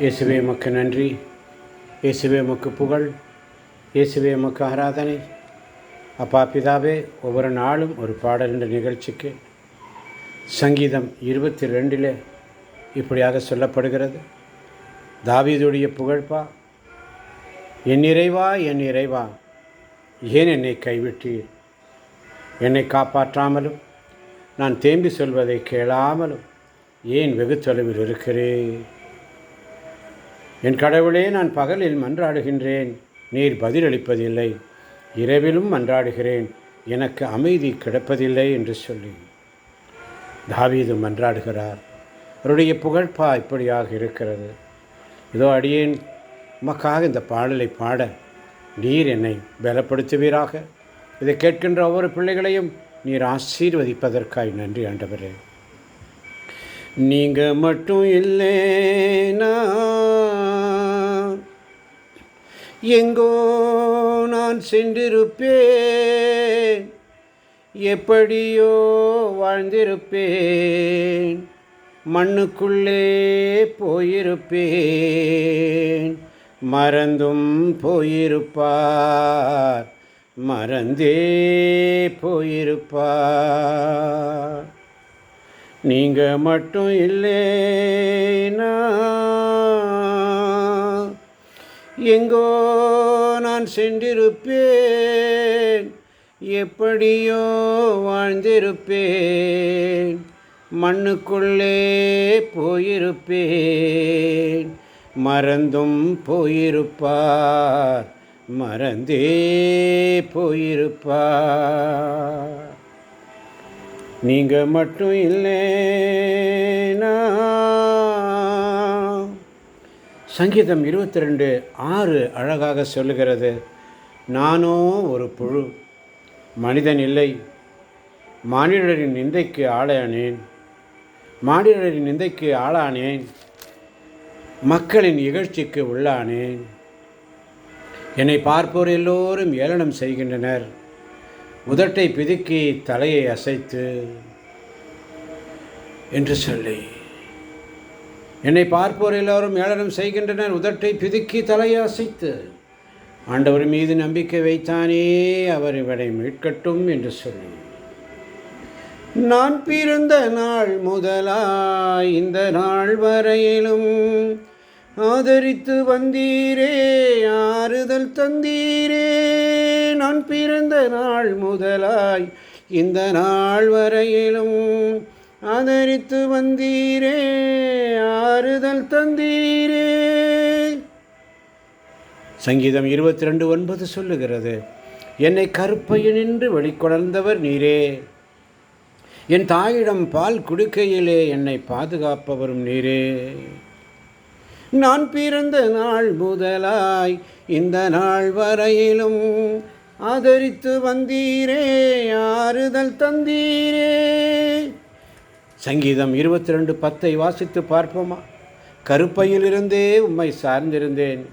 இயேசுவே உமக்கு நன்றி, இயேசுவே உமக்கு புகழ், இயேசுவே உமக்கு ஆராதனை. அப்பா பிதாவே, ஒவ்வொரு நாளும் ஒரு பாடல் என்ற நிகழ்ச்சிக்கு சங்கீதம் 22 இப்படியாக சொல்லப்படுகிறது. தாவீதுடைய புகழ்பா, என் இறைவா என் இறைவா, ஏன் என்னை கைவிட்டீர்? என்னை காப்பாற்றாமலும் நான் தேம்பி சொல்வதை கேளாமலும் ஏன் வெகு தொலைவில் இருக்கிறேன்? என் கடவுளே, நான் பகலில் மன்றாடுகின்றேன், நீர் பதிலளிப்பதில்லை. இரவிலும் மன்றாடுகிறேன், எனக்கு அமைதி கிடப்பதில்லை என்று சொல்லி தாவீது மன்றாடுகிறார். அவருடைய புகழ்பா இப்படியாக இருக்கிறது. இதோ அடியேன் உமக்காக இந்த பாடலை பாட நீர் என்னை பலப்படுத்துவீராக. இதை கேட்கின்ற ஒவ்வொரு பிள்ளைகளையும் நீர் ஆசீர்வதிப்பதற்காய் நன்றி ஆண்டவரே. நீங்கள் மட்டும் இல்லைனா எங்கோ நான் சென்றிருப்பேன், எப்படியோ வாழ்ந்திருப்பேன், மண்ணுக்குள்ளே போயிருப்பேன், மறந்தும் போயிருப்பார், மறந்தே போயிருப்பார். நீங்கள் மட்டும் இல்லைனா எங்கோ நான் சென்றிருப்பேன், எப்படியோ வாழ்ந்திருப்பேன், மண்ணுக்குள்ளே போயிருப்பேன், மறந்தும் போயிருப்பார், மறந்தே போயிருப்பார். நீங்கள் மட்டும் இல்லைனா. சங்கீதம் 22:6 அழகாக சொல்லுகிறது. நானோ ஒரு புழு, மனிதன் இல்லை, மானிடரின் நிந்தைக்கு ஆளானேன், மானிடரின் நிந்தைக்கு ஆளானேன், மக்களின் இகழ்ச்சிக்கு உள்ளானேன். என்னை பார்ப்போர் எல்லோரும் ஏளனம் செய்கின்றனர், உதட்டை பிதுக்கி தலையை அசைத்து என்று சொல்லி. என்னை பார்ப்போர் எல்லோரும் ஏளனம் செய்கின்றனர், உதட்டை பிதுக்கி தலையை அசைத்து. ஆண்டவர் மீது நம்பிக்கை வைத்தானே, அவர் இவனை மீட்கட்டும் என்று சொல்லி. நான் பிறந்த நாள் முதலாய் இந்த நாள் வரையிலும் ஆதரித்து வந்தீரே, ஆறுதல் தந்தீரே. நான் பிறந்த நாள் முதலாய் இந்த நாள் வரையிலும் ஆதரித்து வந்தீரே, ஆறுதல் தந்தீரே. சங்கீதம் 22:9 சொல்லுகிறது. என்னை கருப்பையனின்று வெளிக்கொணர்ந்தவர் நீரே, என் தாயிடம் பால் குடுக்கையிலே என்னை பாதுகாப்பவரும் நீரே. நான் பிறந்த நாள் முதலாய் இந்த நாள் வரையிலும் ஆதரித்து வந்தீரே, ஆறுதல் தந்தீரே. சங்கீதம் 22:10 வாசித்து பார்ப்போமா? கருப்பையிலிருந்தே உம்மை சார்ந்திருந்தேன்,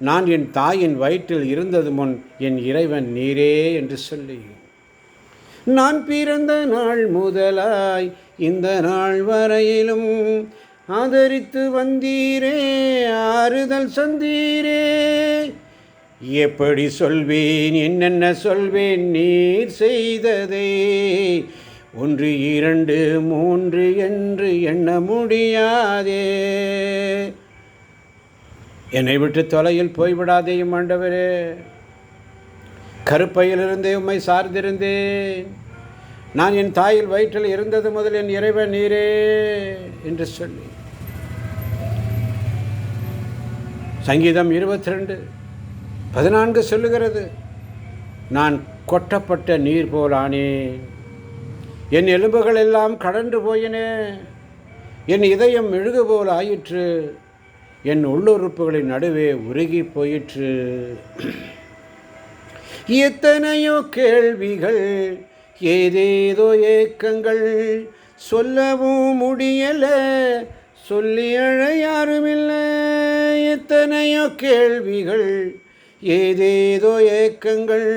நான் என் தாயின் வயிற்றில் இருந்தது முன் என் இறைவன் நீரே என்று சொல்லி. நான் பிறந்த நாள் முதலாய் இந்த நாள் வரையிலும் ஆதரித்து வந்தீரே, ஆறுதல் சந்தீரே. எப்படி சொல்வேன், என்னென்ன சொல்வேன் நீர் செய்ததே, 1 2 3 என்று எண்ண முடியாதே. என்னை விட்டு தொலையில் போய்விடாதேயும் ஆண்டவரே. கருப்பையிலிருந்தே உம்மை சார்ந்திருந்தேன், நான் என் தாயில் வயிற்றில் இருந்தது முதல் என் இறைவன் நீரே என்று சொல்லி. சங்கீதம் 22:14 சொல்லுகிறது. நான் கொட்டப்பட்ட நீர் போல் ஆனேன், என் எலும்புகள் எல்லாம் கடன்று போயின, என் இதயம் மெழுகு போல் ஆயிற்று, என் உள்ளுறுப்புகளின் நடுவே உருகி போயிற்று. எத்தனையோ கேள்விகள், ஏதேதோ ஏக்கங்கள், சொல்லவும் முடியல, சொல்லி அழ யாருமில்லை. எத்தனையோ கேள்விகள், ஏதேதோ ஏக்கங்கள்,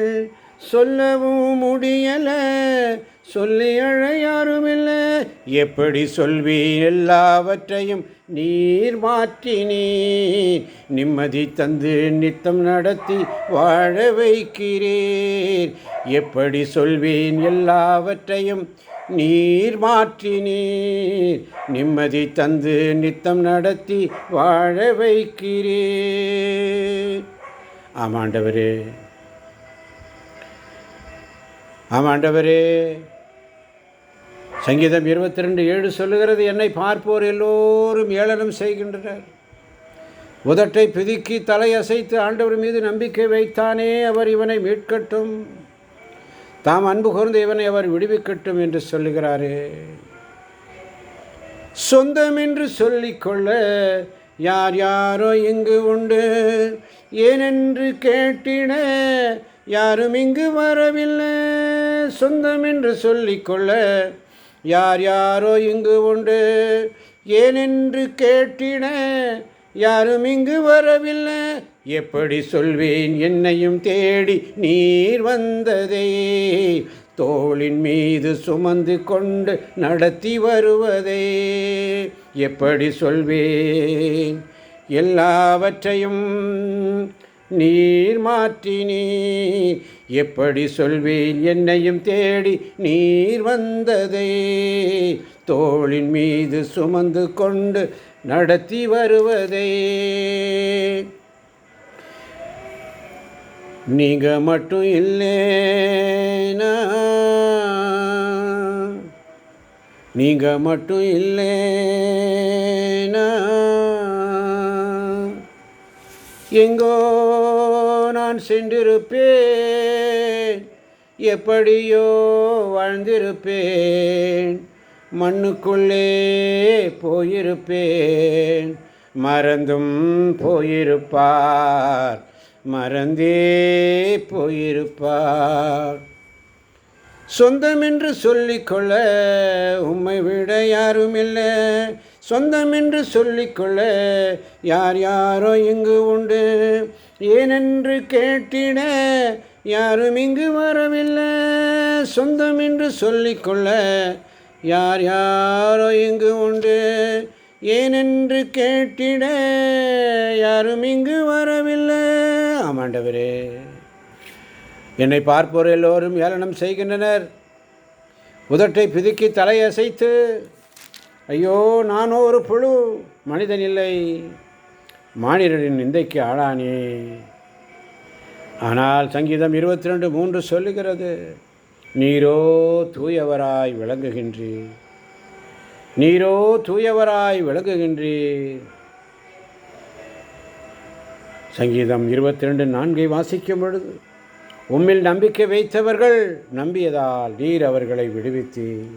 சொல்லவும் முடியல, சொல்லி அழ யாருமில்லை. எப்படி சொல்வீர் எல்லாவற்றையும் நீர் மாற்றினீர். நிம்மதி தந்து நித்தம் நடத்தி வாழ வைக்கிறீர். எப்படி சொல்வேன் எல்லாவற்றையும் நீர் மாற்றினீர். நிம்மதி தந்து நித்தம் நடத்தி வாழ வைக்கிறீர். ஆமாண்டவரே, ஆமாண்டவரே. சங்கீதம் 22:7 சொல்லுகிறது, என்னை பார்ப்போர் எல்லோரும் ஏளனம் செய்கின்றனர். உதட்டை பிதுக்கி தலையசைத்து ஆண்டவர் மீது நம்பிக்கை வைத்தானே, அவர் இவனை மீட்கட்டும், தாம் அன்பு கூர்ந்த இவனை அவர் விடுவிக்கட்டும் என்று சொல்லுகிறாரே. சொந்தம் என்று சொல்லிக்கொள்ள யார் யாரோ இங்கு உண்டு. ஏனென்று கேட்டிட யாரும் இங்கு வரவில்லை. சொந்தம் என்று சொல்லிக்கொள்ள யார் யாரோ இங்கு உண்டு. ஏனென்று கேட்டிட யாரும் இங்கு வரவில்லை. எப்படி சொல்வேன் என்னையும் தேடி நீர் வந்ததே. தோளின் மீது சுமந்து கொண்டு நடத்தி வருவதே. எப்படி சொல்வேன் எல்லாவற்றையும் நீர் மாற்றினீர். எப்படி சொல்வேன் என்னையும் தேடி நீர் வந்ததே. தோளின் மீது சுமந்து கொண்டு நடத்தி வருவதே. நீங்க மட்டும் இல்லைனா, நீங்க மட்டும் இல்லைனா எங்கோ நான் சென்றிருப்பேன். எப்படியோ வாழ்ந்திருப்பேன். மண்ணுக்குள்ளே போயிருப்பேன். மறந்தும் போயிருப்பார், மறந்தே போயிருப்பார். சொந்தம் என்று சொல்லிக்கொள்ள உம்மை விட யாரும் இல்லை. சொந்தம் என்று சொல்லிக்கொள்ள யார் யாரோ இங்கு உண்டு. ஏனென்று கேட்டிட யாரும் இங்கு வரவில்லை. சொந்தம் என்று சொல்லிக்கொள்ள யார் யாரோ இங்கு உண்டு. ஏனென்று கேட்டிட யாரும் இங்கு வரவில்லை. ஆமாண்டவரே, என்னை பார்ப்போர் எல்லோரும் ஏளனம் செய்கின்றனர். உதட்டை பிதுக்கி தலையசைத்து, ஐயோ நானோ ஒரு புழு, மனிதன் இல்லை, மானிடரின் நிந்தைக்கு ஆளானே. ஆனால் சங்கீதம் 22:3 சொல்லுகிறது, நீரோ தூயவராய் விளங்குகின்றீர். நீரோ தூயவராய் விளங்குகின்றீர். சங்கீதம் 22:4 வாசிக்கும் பொழுது, உம்மில் நம்பிக்கை வைத்தவர்கள் நம்பியதால் நீர் அவர்களை விடுவித்தீர்.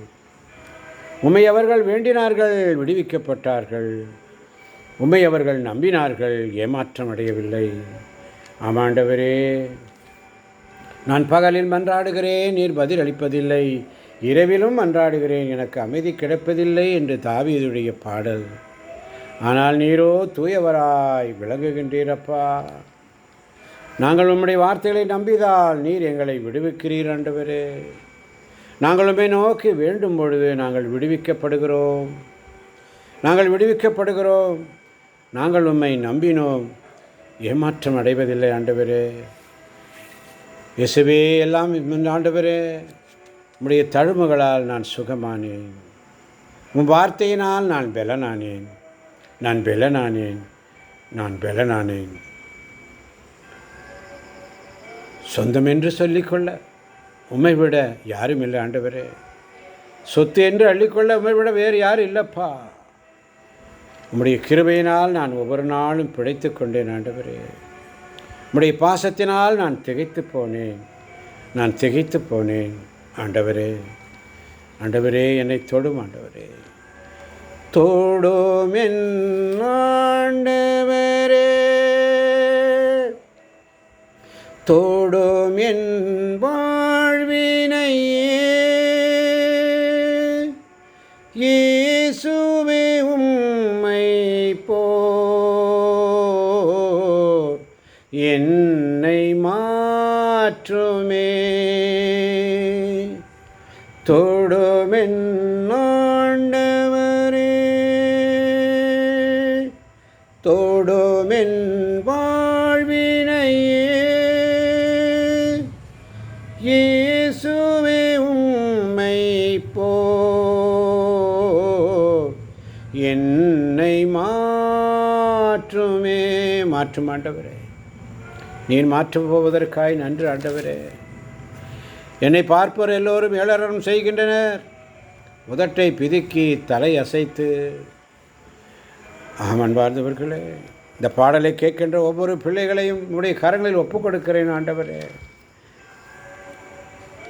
உம்மை அவர்கள் வேண்டினார்கள், விடுவிக்கப்பட்டார்கள். உம்மை அவர்கள் நம்பினார்கள், ஏமாற்றம் அடையவில்லை. ஆமாண்டவரே, நான் பகலில் மன்றாடுகிறேன், நீர் பதில் அளிப்பதில்லை. இரவிலும் மன்றாடுகிறேன், எனக்கு அமைதி கிடைப்பதில்லை என்று தாவீதுடைய பாடல். ஆனால் நீரோ தூயவராய் விளங்குகின்றீரப்பா. நாங்கள் உம்முடைய வார்த்தைகளை நம்பிதால் நீர் எங்களை விடுவிக்கிறீர் ஆண்டவரே. நாங்கள் உம்மை நோக்கி வேண்டும் பொழுது நாங்கள் விடுவிக்கப்படுகிறோம். நாங்கள் விடுவிக்கப்படுகிறோம். நாங்கள் உம்மை நம்பினோம், ஏமாற்றம் அடைவதில்லை ஆண்டவரே. இயேசுவே, எல்லாம் ஆண்டவரே, உம்முடைய தழும்புகளால் நான் சுகமானேன். உம் வார்த்தையினால் நான் பெலனானேன். நான் பெலனானேன். நான் பெலனானேன். சொந்தம் என்று சொல்லிக்கொள்ள உம்மை விட யாரும் இல்லை ஆண்டவரே. சொத்து என்று அள்ளிக்கொள்ள உம்மை விட வேறு யாரும் இல்லைப்பா. உம்முடைய கிருபையினால் நான் ஒவ்வொரு நாளும் பிழைத்து கொண்டேன் ஆண்டவரே. உம்முடைய பாசத்தினால் நான் திகைத்து போனேன். நான் திகைத்து போனேன் ஆண்டவரே. ஆண்டவரே, என்னை தொடும் ஆண்டவரே. தொடும் என் ஆண்டவரே, தொடும் என் வாழ்வினையே. இயேசுவே, உம்மை போல் என்னை மாற்றுமே. தோடுமென் வாழ்வினையே இயேசுவே உம்மை போ என்னை மாற்றுமே. மாற்றும் ஆண்டவரே, நீர் மாற்றப் போவதற்காய் நன்று ஆண்டவரே. என்னை பார்ப்போர் எல்லோரும் ஏளனம் செய்கின்றனர், உதட்டை பிதுக்கி தலை அசைத்து. அன்பார்ந்தவர்களே, இந்த பாடலை கேட்கின்ற ஒவ்வொரு பிள்ளைகளையும் உடைய கரங்களில் ஒப்புக் கொடுக்கிறேன் ஆண்டவரே.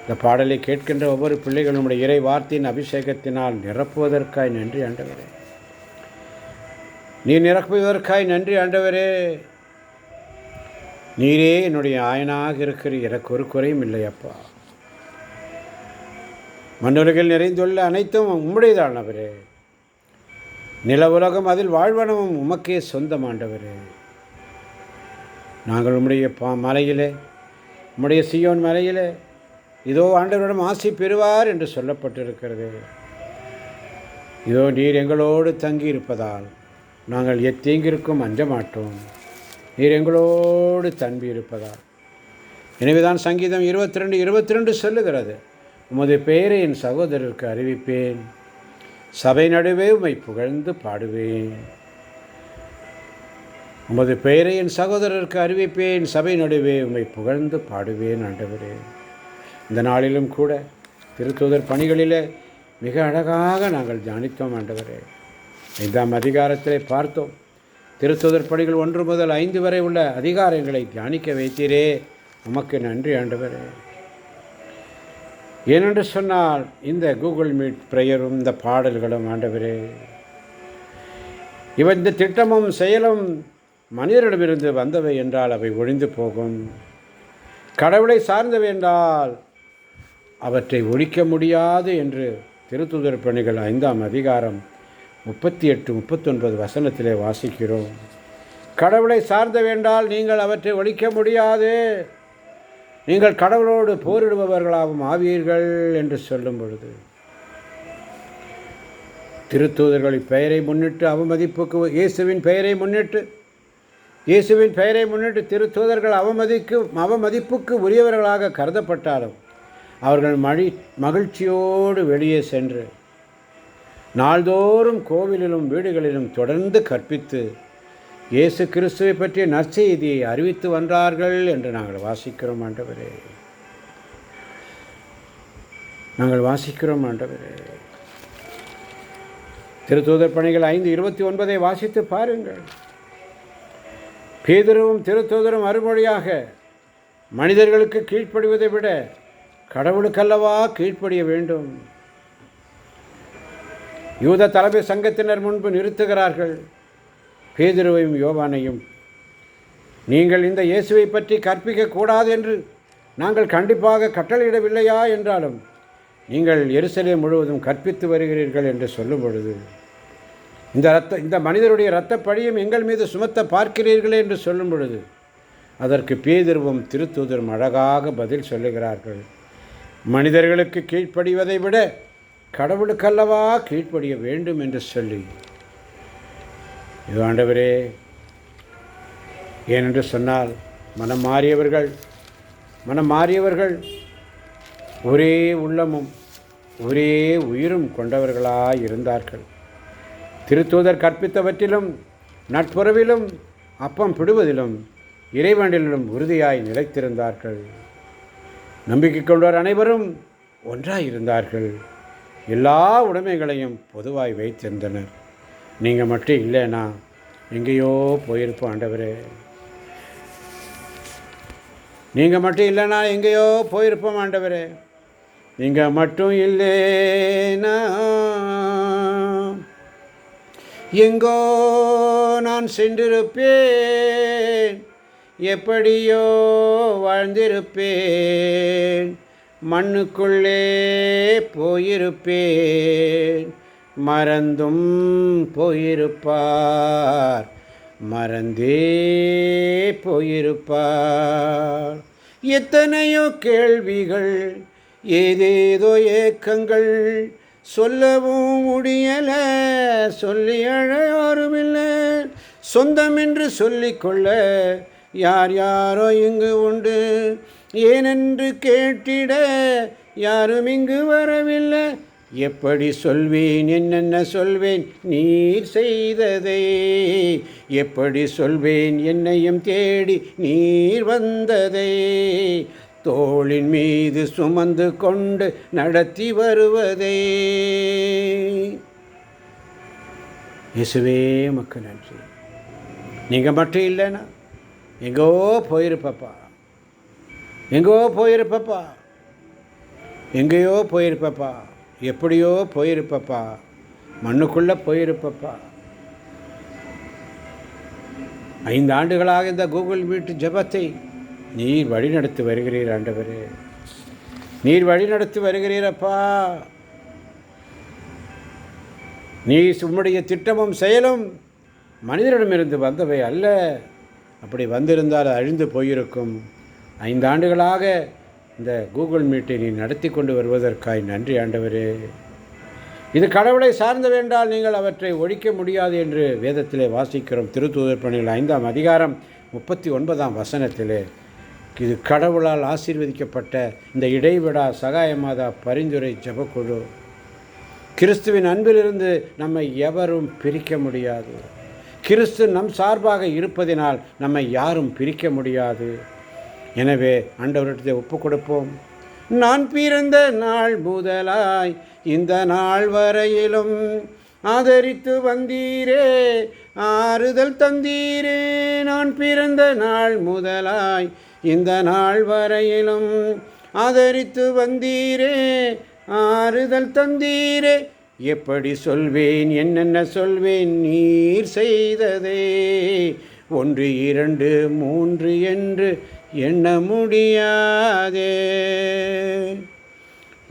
இந்த பாடலை கேட்கின்ற ஒவ்வொரு பிள்ளைகளும் உடைய இறை வார்த்தையின் அபிஷேகத்தினால் நிரப்புவதற்காய் நன்றி ஆண்டவரே. நீ நிரப்புவதற்காய் நன்றி ஆண்டவரே. நீரே என்னுடைய ஆயனாக இருக்கிற எனக்கு ஒரு குறையும் இல்லையப்பா. மண்ணுலகில் நிறைந்துள்ள அனைத்தும் உம்முடையதானவரே. நில உலகம் அதில் வாழ்வனமும் உமக்கே சொந்தமாண்டவரே. நாங்கள் உம்முடைய மலையிலே, உம்முடைய சீயோன் மலையிலே இதோ ஆண்டவரிடம் ஆசி பெறுவார் என்று சொல்லப்பட்டிருக்கிறது. இதோ நீர் எங்களோடு தங்கி இருப்பதால் நாங்கள் எத்தீங்கிற்கும் அஞ்ச மாட்டோம். நீர் எங்களோடு தம்பி இருப்பதால். எனவேதான் சங்கீதம் 22:22 சொல்லுகிறது, உமது பெயரை என் சகோதரருக்கு அறிவிப்பேன், சபை நடுவே உம்மை புகழ்ந்து பாடுவேன். உமது பெயரை என் சகோதரருக்கு அறிவிப்பேன், சபை நடுவே உம்மை புகழ்ந்து பாடுவேன். ஆண்டவரே, இந்த நாளிலும் கூட திருத்தூதர் பணிகளிலே மிக அழகாக நாங்கள் தியானித்தோம் ஆண்டவரே. 5ஆம் அதிகாரத்திலே பார்த்தோம். திருத்தூதர் பணிகள் 1 முதல் 5 வரை உள்ள அதிகாரங்களை தியானிக்க வைத்தீரே, உமக்கு நன்றி ஆண்டவரே. ஏனென்று சொன்னால் இந்த கூகுள் மீட் ப்ரேயரும் இந்த பாடல்களும் ஆண்டவரே, இந்த திட்டமும் செயலும் மனிதரிடமிருந்து வந்தவை என்றால் அவை ஒழிந்து போகும். கடவுளை சார்ந்தவை என்றால் அவற்றை ஒழிக்க முடியாது என்று திருத்தூதர் பணிகள் 5ஆம் அதிகாரம் 38-39 வசனத்திலே வாசிக்கிறோம். கடவுளை சார்ந்தவை என்றால் நீங்கள் அவற்றை ஒழிக்க முடியாது, நீங்கள் கடவுளோடு போரிடுபவர்களாகவும் ஆவீர்கள் என்று சொல்லும் பொழுது, திருத்தூதர்களின் பெயரை முன்னிட்டு அவமதிப்புக்கு இயேசுவின் பெயரை முன்னிட்டு திருத்தூதர்கள் அவமதிப்புக்கு உரியவர்களாக கருதப்பட்டாலும் அவர்கள் மகிழ்ச்சியோடு வெளியே சென்று நாள்தோறும் கோவிலிலும் வீடுகளிலும் தொடர்ந்து கற்பித்து இயேசு கிறிஸ்துவை பற்றிய நற்செய்தியை அறிவித்து வந்தார்கள் என்று நாங்கள் வாசிக்கிறோம் ஆண்டவரே. திருத்தூதர் பணிகள் 5:29 வாசித்து பாருங்கள். பேதுருவும் திருத்தூதரும் மறுமொழியாக, மனிதர்களுக்கு கீழ்ப்படிவதை விட கடவுளுக்கல்லவா கீழ்ப்படிய வேண்டும். யூத தலைமை சங்கத்தினர் முன்பு நிறுத்துகிறார்கள் பேதுருவையும் யோவானையும். நீங்கள் இந்த இயேசுவை பற்றி கற்பிக்கக்கூடாது என்று நாங்கள் கண்டிப்பாக கட்டளையிடவில்லையா என்றாலும் நீங்கள் எருசலேம் முழுவதும் கற்பித்து வருகிறீர்கள் என்று சொல்லும் பொழுது, இந்த மனிதருடைய இரத்தப்பழியும் எங்கள் மீது சுமத்த பார்க்கிறீர்களே என்று சொல்லும் பொழுது, அதற்கு பேதுருவும் திருத்தூதரும் அழகாக பதில் சொல்லுகிறார்கள். மனிதர்களுக்கு கீழ்ப்படிவதை விட கடவுளுக்கல்லவா கீழ்ப்படிய வேண்டும் என்று சொல்லி. இது ஆண்டவரே, ஏனென்று சொன்னால் மனம் மாறியவர்கள் ஒரே உள்ளமும் ஒரே உயிரும் கொண்டவர்களாய் இருந்தார்கள். திருத்தூதர் கற்பித்தவற்றிலும் நட்புறவிலும் அப்பம் பிடுவதிலும் இறைவனிலும் உறுதியாய் நிலைத்திருந்தார்கள். நம்பிக்கை கொண்டோர் அனைவரும் ஒன்றாயிருந்தார்கள். எல்லா உடைமைகளையும் பொதுவாய் வைத்திருந்தனர். நீங்கள் மட்டும் இல்லைனா எங்கேயோ போயிருப்போம் ஆண்டவரே. நீங்கள் மட்டும் இல்லைனா எங்கேயோ போயிருப்போம் ஆண்டவரே. நீங்கள் மட்டும் இல்லைனா எங்கோ நான் சென்றிருப்பேன், எப்படியோ வாழ்ந்திருப்பேன், மண்ணுக்குள்ளே போயிருப்பேன், மறந்தும் போயிருப்பார், மறந்தே போயிருப்பார். எத்தனையோ கேள்விகள், ஏதேதோ ஏக்கங்கள், சொல்லவும் முடியலை, சொல்லி அழ யாருமில்லை, சொந்தம் என்று சொல்லிக்கொள்ள யார் யாரோ இங்கு உண்டு, ஏனென்று கேட்டிட யாரும் இங்கு வரவில்லை. எப்படி சொல்வேன் என்னென்ன சொல்வேன் நீர் செய்ததை, எப்படி சொல்வேன் என்னையும் தேடி நீர் வந்ததை, தோளின் மீது சுமந்து கொண்டு நடத்தி வருவதை. இயேசுவே மக்கள் நன்றி. நீங்கள் மட்டும் இல்லைன்னா எங்கோ போயிருப்பப்பா, எங்கோ போயிருப்பப்பா, எங்கேயோ போயிருப்பப்பா, எப்படியோ போயிருப்பப்பா, மண்ணுக்குள்ளே போயிருப்பப்பா. 5 ஆண்டுகளாக இந்த கூகுள் மீட் ஜெபத்தை நீர் வழிநடத்தி வருகிறீர் ஆண்டவரே, நீர் வழிநடத்தி வருகிறீரப்பா. நீர் உம்முடைய திட்டமும் செயலும் மனிதரிடமிருந்து வந்தவை அல்ல. அப்படி வந்திருந்தால் அழிந்து போயிருக்கும். 5 ஆண்டுகளாக இந்த கூகுள் மீட்டை நீ நடத்தி கொண்டு வருவதற்காய் நன்றி ஆண்டவரே. இது கடவுளை சார்ந்தவென்றால் நீங்கள் அவற்றை ஒழிக்க முடியாது என்று வேதத்திலே வாசிக்கிறோம். திருத்தூதர் பணிகள் 5ஆம் அதிகாரம் 39ஆம் வசனத்திலே. இது கடவுளால் ஆசீர்வதிக்கப்பட்ட இந்த இடைவிடா சகாயமாதா பரிந்துரை ஜெபக்குழு. கிறிஸ்துவின் அன்பிலிருந்து நம்மை எவரும் பிரிக்க முடியாது. கிறிஸ்து நம் சார்பாக இருப்பதினால் நம்மை யாரும் பிரிக்க முடியாது. எனவே ஆண்டவரிடத்தை ஒப்பு கொடுப்போம். நான் பிறந்த நாள் முதலாய் இந்த நாள் வரையிலும் ஆதரித்து வந்தீரே, ஆறுதல் தந்தீரே. நான் பிறந்த நாள் முதலாய் இந்த நாள் வரையிலும் ஆதரித்து வந்தீரே, ஆறுதல் தந்தீரே. எப்படி சொல்வேன் என்னென்ன சொல்வேன் நீர் செய்ததே, 1 2 3 என்று எண்ண முடியாதே.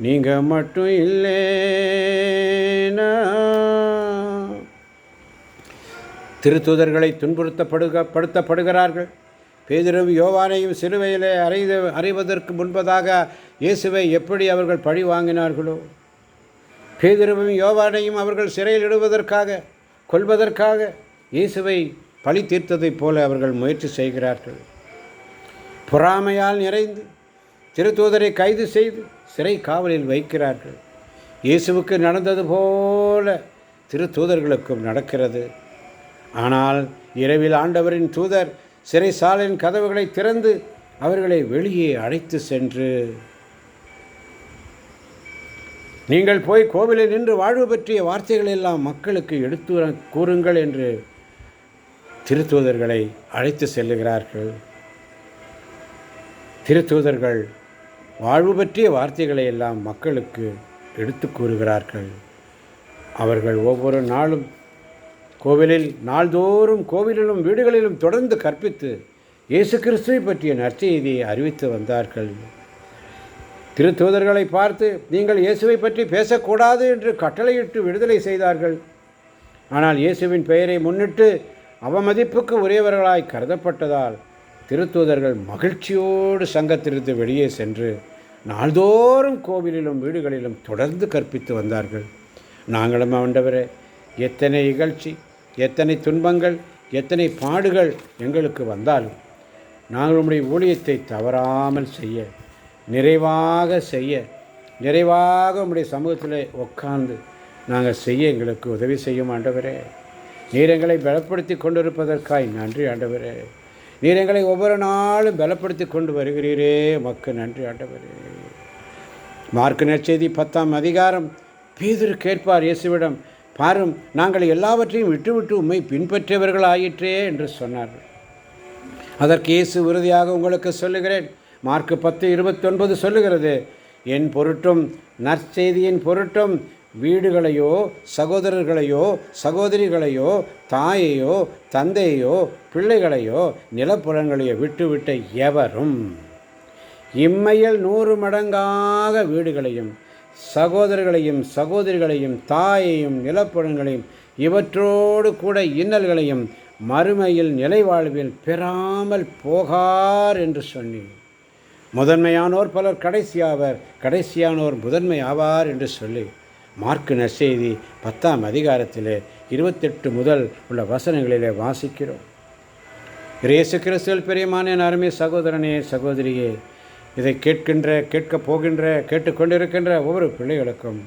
நீங்கள் மட்டும் இல்லைனா. திருத்தூதர்களை துன்புறுத்தப்படுகிறார்கள். பேதுருவும் யோவானையும் சிலுவையிலே அறைவதற்கு முன்பதாக இயேசுவை எப்படி அவர்கள் பழி வாங்கினார்களோ, பேதுருவும் யோவானையும் அவர்கள் சிறையில் இடுவதற்காக கொல்வதற்காக இயேசுவை பழி தீர்த்ததைப் போல அவர்கள் முயற்சி செய்கிறார்கள். பொறாமையால் நிறைந்து திருத்தூதரை கைது செய்து சிறை காவலில் வைக்கிறார்கள். இயேசுவுக்கு நடந்தது போல திருத்தூதர்களுக்கும் நடக்கிறது. ஆனால் இரவில் ஆண்டவரின் தூதர் சிறைசாலையின் கதவுகளை திறந்து அவர்களை வெளியே அழைத்து சென்று, நீங்கள் போய் கோவிலில் நின்று வாழ்வு பற்றிய வார்த்தைகள் எல்லாம் மக்களுக்கு எடுத்து கூறுங்கள் என்று திருத்தூதர்களை அழைத்து செல்லுகிறார்கள். திருத்தூதர்கள் வாழ்வு பற்றிய வார்த்தைகளை எல்லாம் மக்களுக்கு எடுத்து கூறுகிறார்கள். அவர்கள் ஒவ்வொரு நாளும் கோவிலில் நாள்தோறும் கோவிலிலும் வீடுகளிலும் தொடர்ந்து கற்பித்து இயேசு கிறிஸ்துவை பற்றிய நற்செய்தியை அறிவித்து வந்தார்கள். திருத்தூதர்களை பார்த்து நீங்கள் இயேசுவை பற்றி பேசக்கூடாது என்று கட்டளையிட்டு விடுதலை செய்தார்கள். ஆனால் இயேசுவின் பெயரை முன்னிட்டு அவமதிப்புக்கு உரியவர்களாய் கருதப்பட்டதால் திருத்தூதர்கள் மகிழ்ச்சியோடு சங்கத்திலிருந்து வெளியே சென்று நாள்தோறும் கோவிலிலும் வீடுகளிலும் தொடர்ந்து கற்பித்து வந்தார்கள். நாங்களும் ஆண்டவரே, எத்தனை இகழ்ச்சி, எத்தனை துன்பங்கள், எத்தனை பாடுகள் எங்களுக்கு வந்தாலும் நாங்கள் உம்முடைய ஊழியத்தை தவறாமல் செய்ய, நிறைவாக உம்முடைய சமூகத்தில் உட்கார்ந்து நாங்கள் செய்ய எங்களுக்கு உதவி செய்யும் ஆண்டவரே. நீர் எங்களை பலப்படுத்தி கொண்டிருப்பதற்காய் நன்றி ஆண்டவரே. நீர் எங்களை ஒவ்வொரு நாளும் பலப்படுத்தி கொண்டு வருகிறீரே, உமக்கு நன்றி ஆண்டவரே. மார்க்கு நற்செய்தி 10ஆம் அதிகாரம். பேதுரு கேட்பார் இயேசுவிடம், பாரும், நாங்கள் எல்லாவற்றையும் விட்டுவிட்டு உம்மை பின்பற்றியவர்கள் ஆயிற்றே என்று சொன்னார்கள். அதற்கு இயேசு உறுதியாக உங்களுக்கு சொல்லுகிறேன், மார்க்கு 10:29 சொல்லுகிறது, என் பொருட்டும் நற்செய்தியின் பொருட்டும் வீடுகளையோ சகோதரர்களையோ சகோதரிகளையோ தாயையோ தந்தையோ பிள்ளைகளையோ நிலப்புறங்களையோ விட்டுவிட்ட எவரும் இம்மையில் 100 மடங்காக வீடுகளையும் சகோதரர்களையும் சகோதரிகளையும் தாயையும் நிலப்புறங்களையும் இவற்றோடு கூட இன்னல்களையும் மறுமையில் நிலைவாழ்வில் பெறாமல் போகார் என்று சொன்னேன். முதன்மையானோர் பலர் கடைசியாவர், கடைசியானோர் முதன்மை ஆவார் என்று சொல்லி மார்க்கு நற்செய்தி 10ஆம் அதிகாரத்திலே 28 முதல் உள்ள வசனங்களிலே வாசிக்கிறோம். இயேசு கிறிஸ்துவில் பிரியமான என் அருமை சகோதரனே, சகோதரியே, இதை கேட்கப் போகின்ற, கேட்டுக்கொண்டிருக்கின்ற ஒவ்வொரு பிள்ளைகளுக்கும்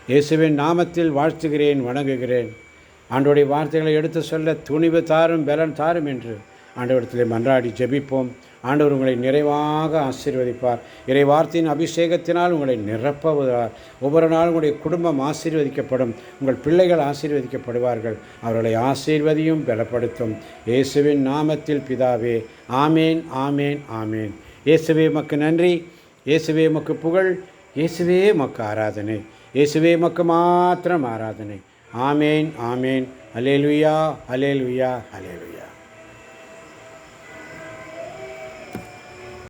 இயேசுவின் நாமத்தில் வாழ்த்துகிறேன், வணங்குகிறேன். ஆண்டவருடைய வார்த்தைகளை எடுத்து சொல்ல துணிவு தாரும், பலன் தாரும் என்று ஆண்டவரிடத்திலே மன்றாடி ஜெபிப்போம். ஆண்டவர் உங்களை நிறைவாக ஆசீர்வதிப்பார். இறை வார்த்தையின் அபிஷேகத்தினால் உங்களை நிரப்புவார். ஒவ்வொரு நாளும் உங்களுடைய குடும்பம் ஆசீர்வதிக்கப்படும், உங்கள் பிள்ளைகள் ஆசீர்வதிக்கப்படுவார்கள். அவர்களை ஆசீர்வதியும் பலப்படுத்தும். இயேசுவின் நாமத்தில் பிதாவே, ஆமேன், ஆமேன், ஆமேன். இயேசுவே உமக்கு நன்றி, இயேசுவே உமக்கு புகழ், இயேசுவே உமக்கு ஆராதனை, இயேசுவே உமக்கு மாத்திரம் ஆராதனை. ஆமேன், ஆமேன். அல்லேலூயா, அல்லேலூயா, அல்லேலூயா.